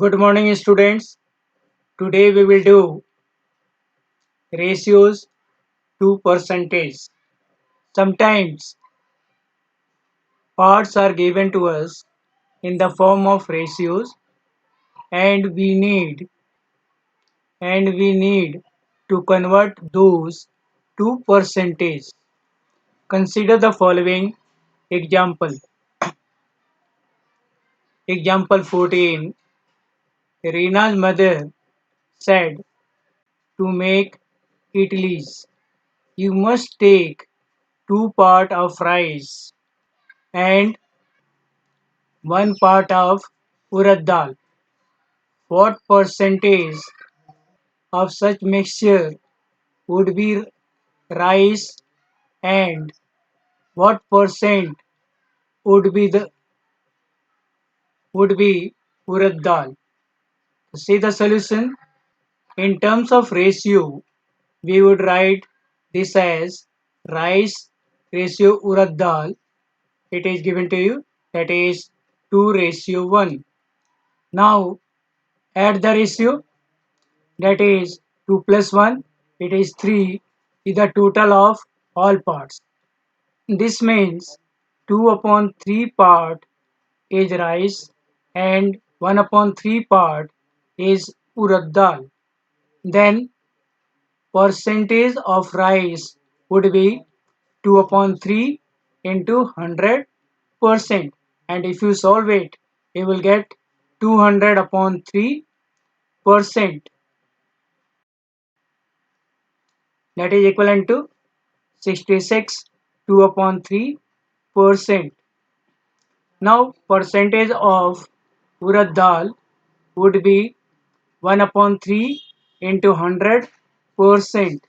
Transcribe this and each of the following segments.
Good morning, students. Today we will do ratios to percentage. Sometimes parts are given to us in the form of ratios and we need to convert those to percentage. Consider the following example. Example 14. Rina's mother said to make idlis, you must take 2 part of rice and 1 part of urad dal. What percentage of such mixture would be rice and what percent would be urad dal? To see the solution in terms of ratio, we would write this as rice ratio urad dal. It is given to you, that is 2:1. Now add the ratio, that is 2 plus 1, it is 3, is the total of all parts. This means 2 upon 3 part is rice and 1 upon 3 part is urad dal. Then percentage of rice would be 2 upon 3 into 100%, and if you solve it, you will get 200 upon 3%, that is equivalent to 66 2 upon 3%. Now percentage of urad dal would be 1 upon 3 into 100%.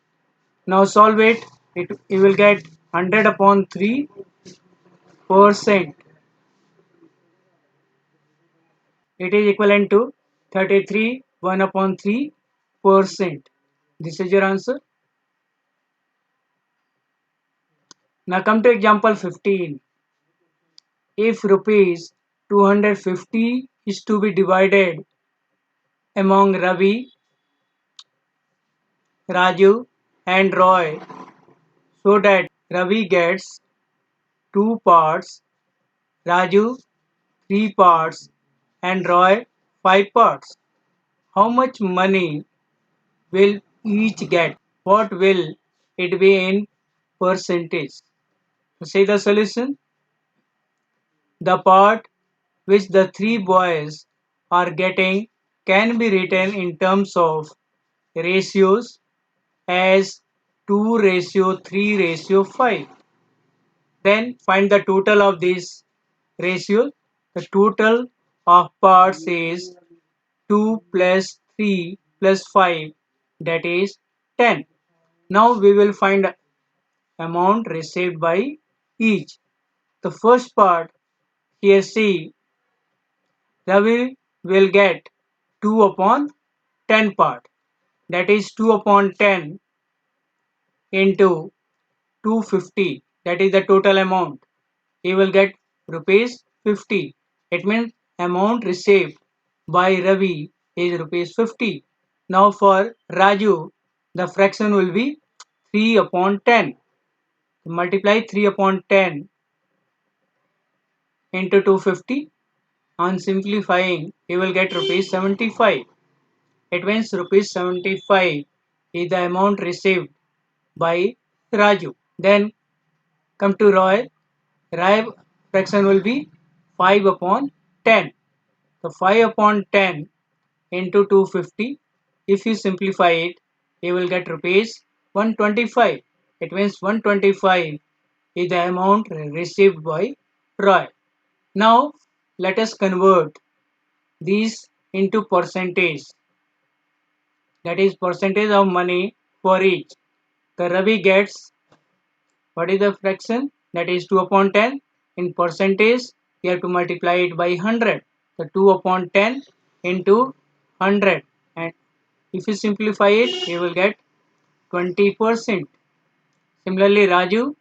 Now solve it, you will get 100 upon 3%. It is equivalent to 33 1 upon 3%. This is your answer. Now come to example 15. If rupees 250 is to be divided among Ravi, Raju and Roy so that Ravi gets 2 parts, Raju 3 parts and Roy 5 parts, how much money will each get? What will it be in percentage? See the solution. The part which the 3 boys are getting can be written in terms of ratios as 2:3:5. Then find the total of these ratios. The total of parts is 2 plus 3 plus 5, that is 10. Now we will find amount received by each. The first part, here see, Ravi will get 2 upon 10 part, that is 2 upon 10 into 250, that is the total amount. He will get rupees 50. It means amount received by Ravi is rupees 50. Now for Raju, the fraction will be 3 upon 10. Multiply 3 upon 10 into 250. On simplifying, he will get rupees 75. It means rupees 75 is the amount received by Raju. Then come to Roy. Roy fraction will be 5 upon 10. So 5 upon 10 into 250. If you simplify it, you will get rupees 125. It means 125 is the amount received by Roy. Now let us convert these into percentage. That is percentage of money for each. The Ravi gets, what is the fraction? That is 2 upon 10. In percentage, you have to multiply it by 100. So 2 upon 10 into 100. And if you simplify it, you will get 20%. Similarly, Raju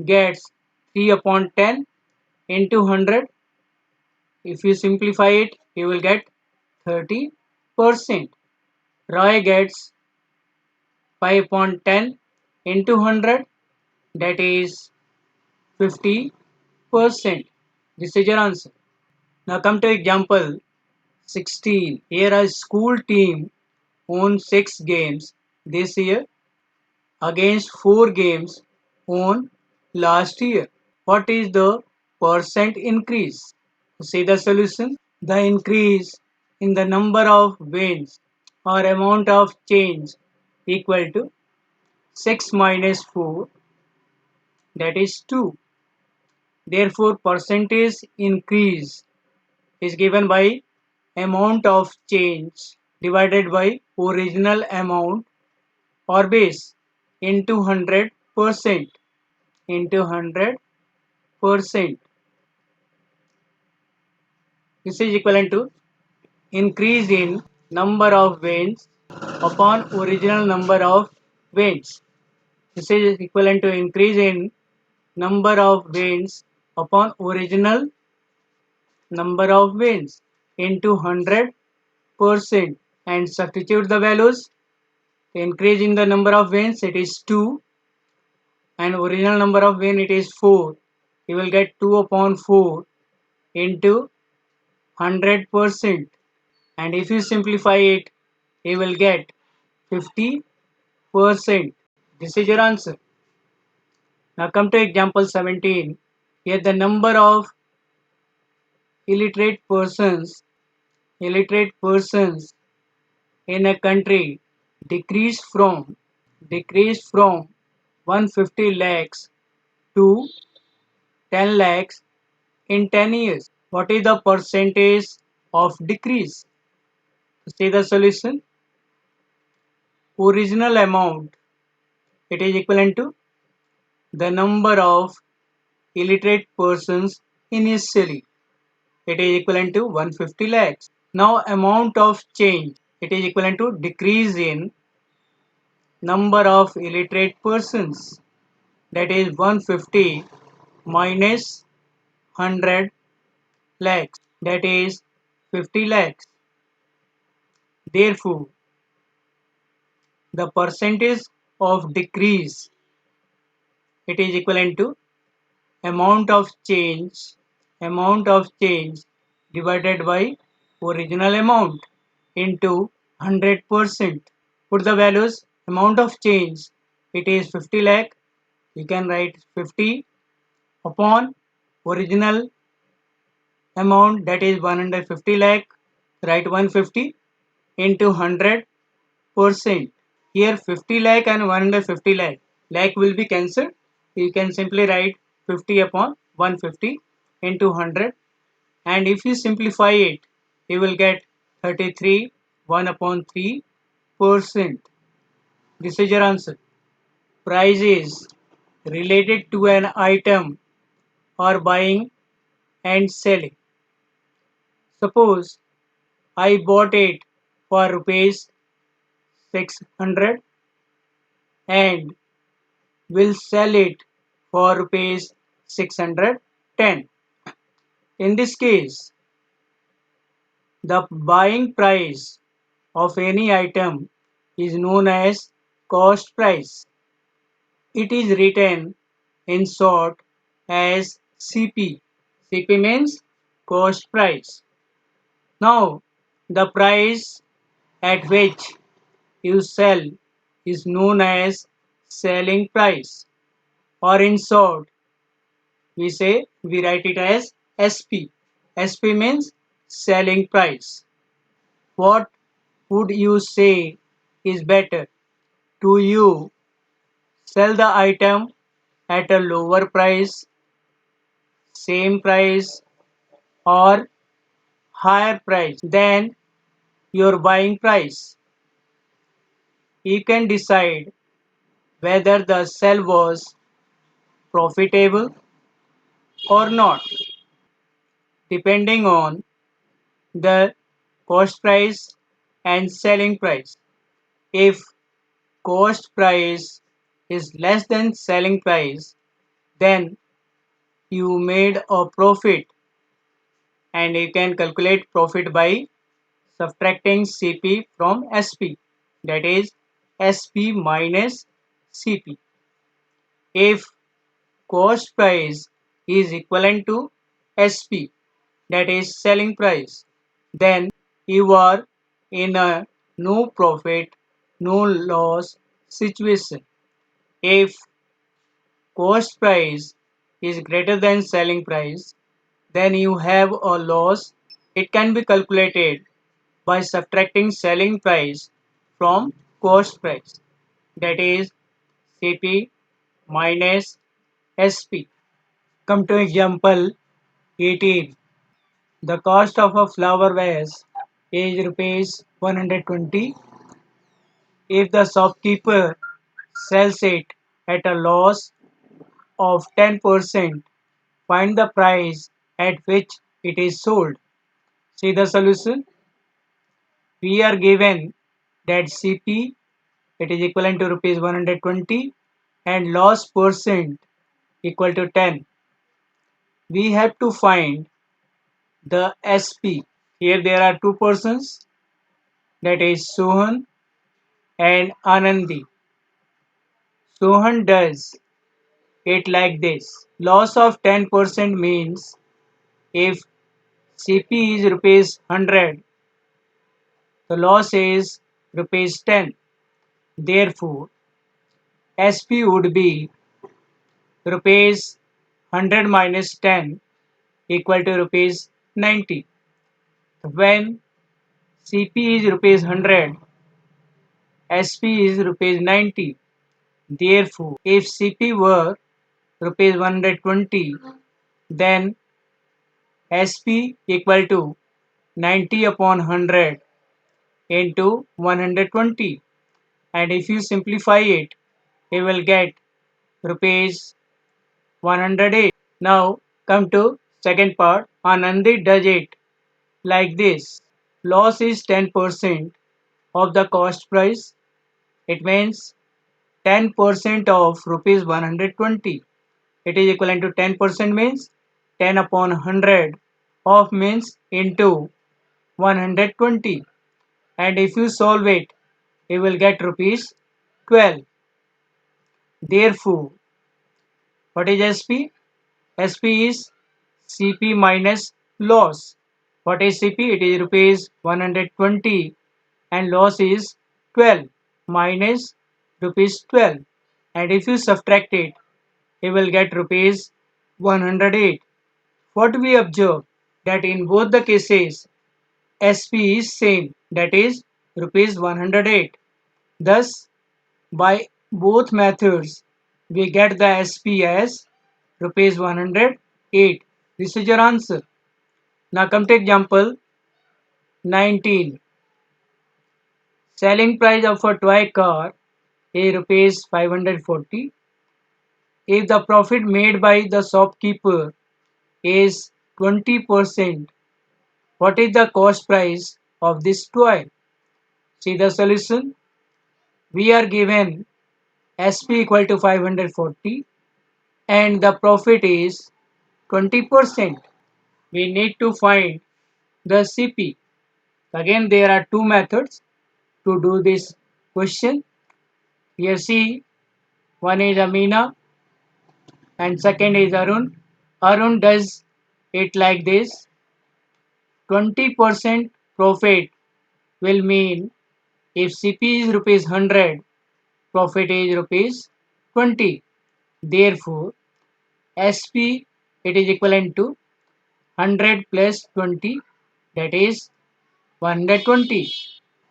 gets 3 upon 10 into 100. If you simplify it, you will get 30%. Roy gets 5 upon 10 into 100, that is 50%. This is your answer. Now come to example 16. Here a school team won 6 games this year against 4 games won last year. What is the percent increase? See the solution. The increase in the number of wins or amount of change equal to 6 minus 4, that is 2. Therefore percentage increase is given by amount of change divided by original amount or base into 100% into 100%. This is equivalent to increase in number of wins upon original number of wins. This is equivalent to increase in number of wins upon original number of wins into 100%, and substitute the values. Increase in the number of wins, it is 2, and original number of win, it is 4. You will get 2 upon 4 into 100%, and if you simplify it, you will get 50%. This is your answer. Now come to example 17. Here the number of illiterate persons in a country decreased from 150 lakhs to 10 lakhs in 10 years. What is the percentage of decrease? See the solution. Original amount, it is equivalent to the number of illiterate persons initially. It is equivalent to 150 lakhs. Now amount of change, it is equivalent to decrease in number of illiterate persons, that is 150 minus 100 lakhs, that is 50 lakhs. Therefore the percentage of decrease, it is equivalent to amount of change divided by original amount into 100%. Put the values. Amount of change, it is 50 lakh. You can write 50 upon original amount, that is 150 lakh. Write 150 into 100%. Here 50 lakh and 150 lakh. Lakh will be cancelled. You can simply write 50 upon 150 into 100, and if you simplify it, you will get 33 1 upon 3%. This is your answer. Price is related to an item or buying and selling. Suppose I bought it for rupees 600 and will sell it for rupees 610. In this case, the buying price of any item is known as cost price. It is written in short as CP. CP means cost price. Now, the price at which you sell is known as selling price, or in short we write it as SP. SP means selling price. What would you say is better? To you sell the item at a lower price, same price, or higher price than your buying price. You can decide whether the sale was profitable or not, depending on the cost price and selling price. If cost price is less than selling price, then you made a profit, and you can calculate profit by subtracting CP from SP, that is SP minus CP. If cost price is equivalent to SP, that is selling price, then you are in a no profit, no loss situation. If cost price is greater than selling price, then you have a loss. It can be calculated by subtracting selling price from cost price, that is CP minus SP. Come to example 18. The cost of a flower vase is rupees 120. If the shopkeeper sells it at a loss of 10%, find the price at which it is sold. See the solution. We are given that CP, it is equivalent to rupees 120 and loss percent equal to 10. We have to find the SP. Here there are two persons, that is Sohan and Anandi. Sohan does it like this. Loss of 10% means if CP is rupees 100, the loss is rupees 10. Therefore, SP would be rupees 100 minus 10 equal to rupees 90. When CP is rupees 100, SP is rupees 90. Therefore, if CP were rupees 120, then SP equal to 90 upon 100 into 120, and if you simplify it, you will get rupees 108. Now come to second part. Anandi does it like this. Loss is 10% of the cost price. It means 10% of rupees 120. It is equivalent to 10% means 10 upon 100 of means into 120, and if you solve it, you will get rupees 12. Therefore, what is SP? SP is CP minus loss. What is CP? It is rupees 120 and loss is 12 minus rupees 12, and if you subtract it, you will get rupees 108. What we observe that in both the cases SP is same, that is rupees 108. Thus, by both methods, we get the SP as rupees 108. This is your answer. Now come to example 19. Selling price of a toy car is rupees 540. If the profit made by the shopkeeper is 20%, what is the cost price of this toy? See the solution. We are given SP equal to 540 and the profit is 20%. We need to find the CP. Again, there are two methods to do this question. Here see, one is Amina and second is Arun. Arun does it like this. 20% profit will mean if CP is rupees 100, profit is rupees 20. Therefore, SP, it is equivalent to 100 plus 20, that is 120.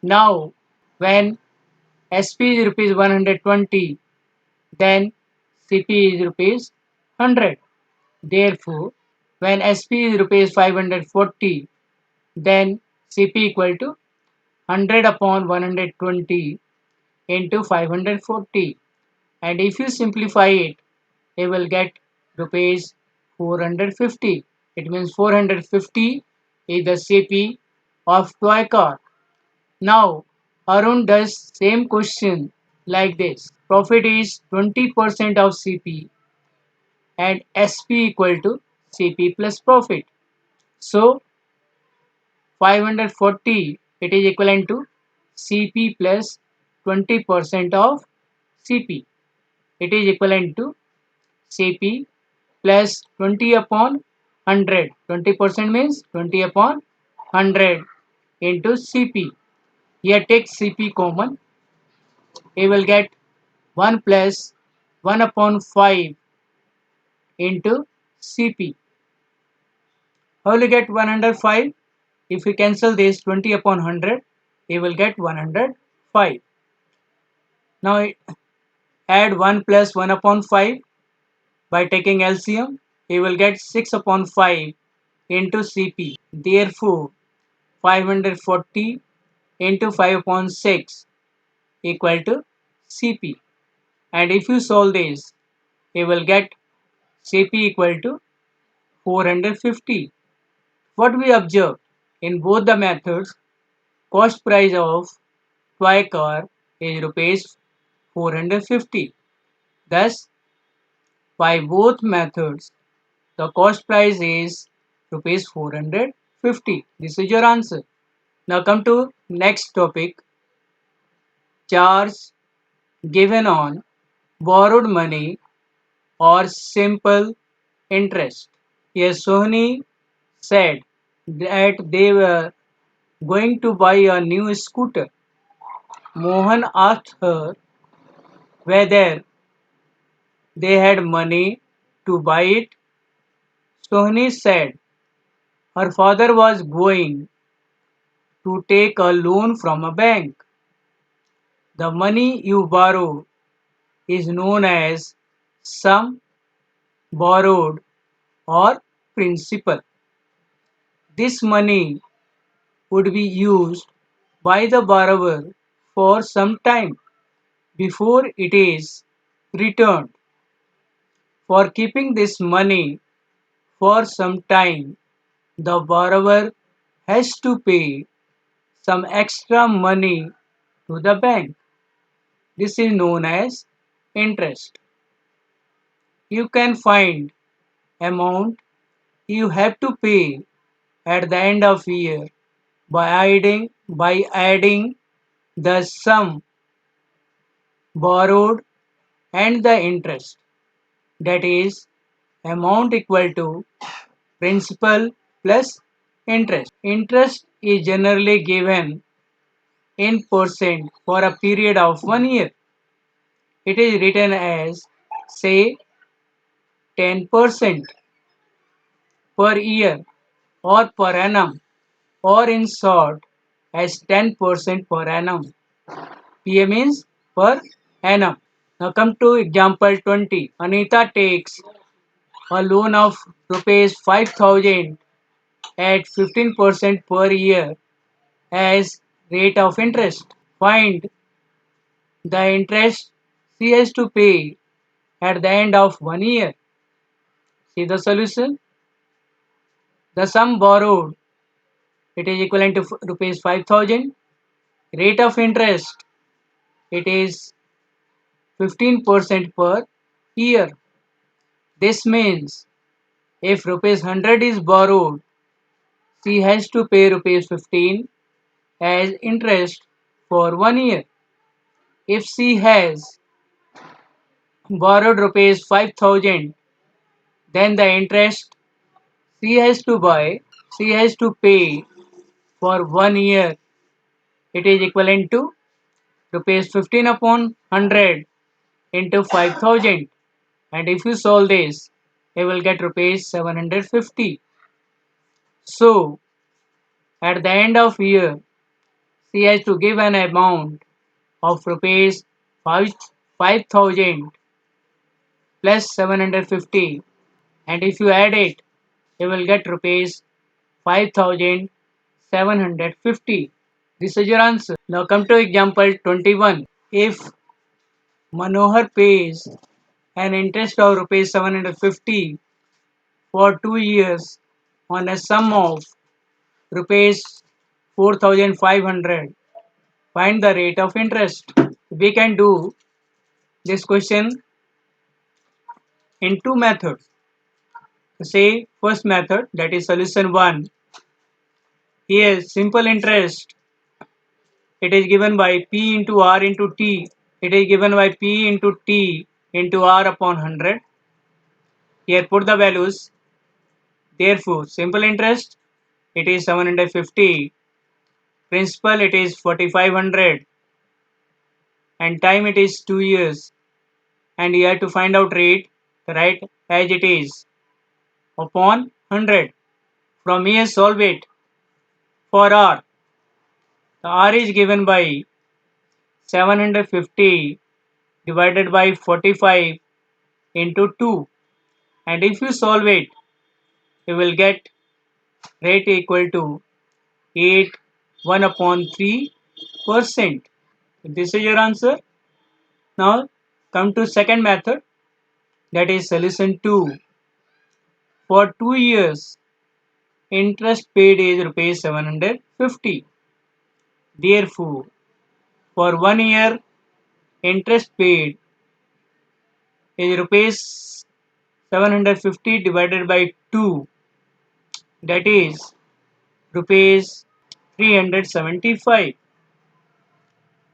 Now, when SP is rupees 120, then CP is rupees 100. Therefore, when SP is rupees 540, then CP equal to 100 upon 120 into 540, and if you simplify it, you will get rupees 450. It means 450 is the CP of toy car. Now Arun does same question like this. Profit is 20% of CP and SP equal to CP plus profit. So 540 it is equivalent to CP plus 20% of CP. It is equivalent to CP plus 20 upon 100. 20% means 20 upon 100 into CP. Here take CP common. We will get 1 plus 1 upon 5 into CP. How will you get 105? If we cancel this 20 upon 100, we will get 105. Now add 1 plus 1 upon 5 by taking LCM. We will get 6 upon 5 into CP. Therefore, 540 into 5 upon 6 equal to CP. And if you solve this, we will get CP equal to 450. What we observe in both the methods, cost price of toy car is rupees 450. Thus, by both methods, the cost price is rupees 450. This is your answer. Now come to next topic, charge given on borrowed money or simple interest. Yes, Sohni said that they were going to buy a new scooter. Mohan asked her whether they had money to buy it. Sohni said her father was going to take a loan from a bank. The money you borrow is known as sum borrowed or principal. This money would be used by the borrower for some time before it is returned. For keeping this money for some time, the borrower has to pay some extra money to the bank. This is known as interest. You can find amount you have to pay at the end of year by adding the sum borrowed and the interest, that is amount equal to principal plus interest. Interest is generally given in percent for a period of 1 year. It is written as say 10% per year or per annum, or in short as 10% per annum. PA means per annum. Now come to example 20. Anita takes a loan of rupees 5,000 at 15% per year as rate of interest. Find the interest she has to pay at the end of 1 year. See the solution. The sum borrowed, it is equivalent to rupees 5,000. Rate of interest, it is 15% per year. This means if rupees 100 is borrowed, she has to pay rupees 15 as interest for 1 year. If she has borrowed rupees 5,000, then the interest she has to pay for 1 year. It is equivalent to rupees 15 upon 100 into 5,000. And if you solve this, you will get rupees 750. So, at the end of year, she has to give an amount of rupees 5,000 plus 750, and if you add it, you will get rupees 5,750. This is your answer. Now come to example 21. If Manohar pays an interest of rupees 750 for 2 years on a sum of rupees 4,500, find the rate of interest. We can do this question in two methods. Say first method, that is solution 1. Here simple interest it is given by P into R into T. It is given by P into T into R upon 100. Here put the values. Therefore, simple interest, it is 750. Principal, it is 4500. And time, it is 2 years. And you have to find out rate, right, as it is upon 100. From here, solve it. For R, the R is given by 750 divided by 45 into 2. And if you solve it, you will get rate equal to 8 1 upon 3%. This is your answer. Now come to second method, that is solution 2. For 2 years, interest paid is rupees 750. Therefore, for 1 year, interest paid is rupees 750 divided by 2, that is rupees 375.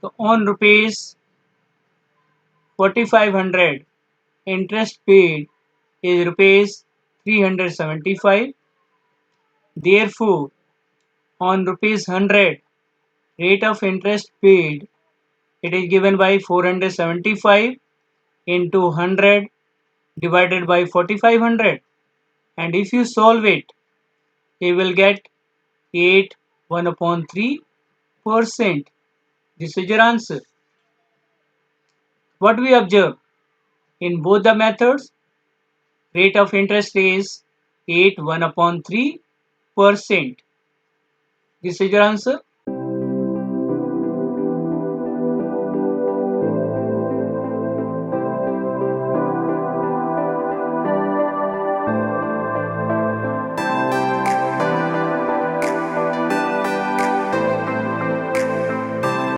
So on rupees 4500, interest paid is rupees 375. Therefore, on rupees 100, rate of interest paid, it is given by 475 into 100 divided by 4500. And if you solve it, you will get 8 1 upon 3%. This is your answer. What we observe in both the methods, rate of interest is 8 1 upon 3%. This is your answer.